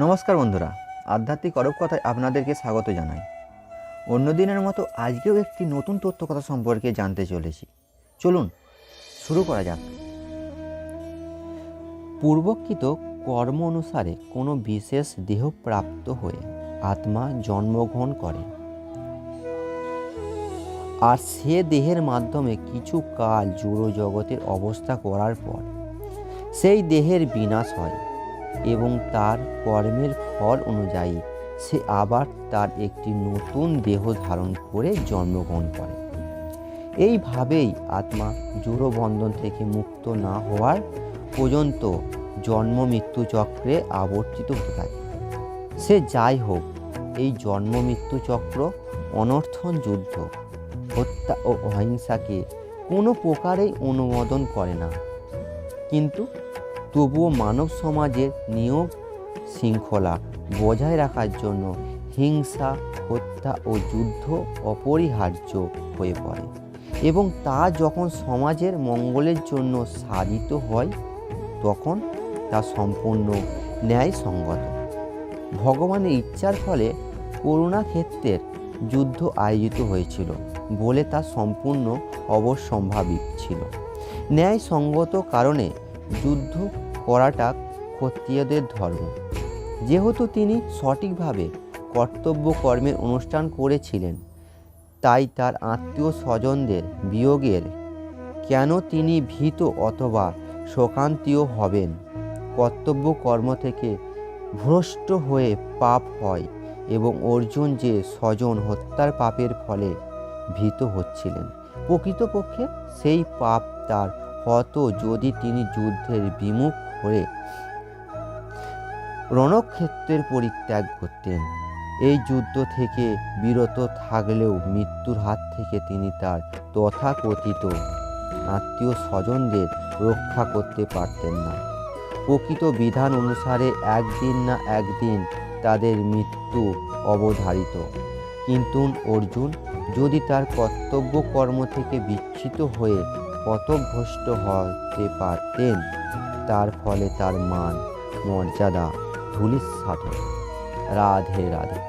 নমস্কার বন্ধুরা, আধ্যাত্মিক অরব কথায় আপনাদেরকে স্বাগত জানাই। অন্য দিনের মতো আজকেও একটি নতুন তথ্য কথা সম্পর্কে জানতে চলেছি। চলুন শুরু করা যাক। পূর্বকৃত কর্ম অনুসারে কোনো বিশেষ দেহ প্রাপ্ত হয়ে আত্মা জন্মগ্রহণ করে, আর সে দেহের মাধ্যমে কিছু কাল জড় জগতের অবস্থা করার পর সেই দেহের বিনাশ হয় এবং তার কর্মের ফল অনুযায়ী সে আবার তার একটি নতুন দেহ ধারণ করে জন্মগ্রহণ করে। এইভাবেই আত্মা জড় বন্ধন থেকে মুক্ত না হওয়ার পর্যন্ত জন্ম মৃত্যু চক্রে আবর্তিত হতে থাকে। সে যাই হোক, এই জন্ম মৃত্যু চক্র অনর্থন, যুদ্ধ, হত্যা ও অহিংসাকে কোনো প্রকারেই অনুমোদন করে না, কিন্তু তবুও মানব সমাজের নিয়ম শৃঙ্খলা বজায় রাখার জন্য হিংসা, হত্যা ও যুদ্ধ অপরিহার্য হয়ে পড়ে এবং তা যখন সমাজের মঙ্গলের জন্য সাধিত হয় তখন তা সম্পূর্ণ ন্যায়সঙ্গত। ভগবানের ইচ্ছার ফলে করুণাক্ষেত্রের যুদ্ধ আয়োজিত হয়েছিল বলে তা সম্পূর্ণ অবশ্যম্ভাবী ছিল। ন্যায়সঙ্গত কারণে যুদ্ধ করাটা ক্ষত্রিয়দের ধর্ম। যেহেতু তিনি সঠিকভাবে কর্তব্য কর্মের অনুষ্ঠান করেছিলেন, তাই তার আত্মীয় স্বজনদের বিয়োগের কেন তিনি ভীত অথবা শোকান্তিও হবেন। কর্তব্য কর্ম থেকে ভ্রষ্ট হয়ে পাপ হয় এবং অর্জুন যে স্বজন হত্যার পাপের ফলে ভীত হচ্ছিলেন, প্রকৃতপক্ষে সেই পাপ তার হতো যদি তিনি যুদ্ধের বিমুখ হয়ে রণক্ষেত্রের পরিত্যাগ করতেন। এই যুদ্ধ থেকে বিরত থাকলেও মৃত্যুর হাত থেকে তিনি তার তথাকথিত আত্মীয় স্বজনদের রক্ষা করতে পারতেন না। প্রকৃত বিধান অনুসারে একদিন না একদিন তাদের মৃত্যু অবধারিত, কিন্তু অর্জুন যদি তার কর্তব্য কর্ম থেকে বিচ্যুত হয়ে পথভ্রষ্ট হতে পারতেন, তার ফলে তার মান মর্যাদা ধূলিসাৎ হতো। রাধে রাধে।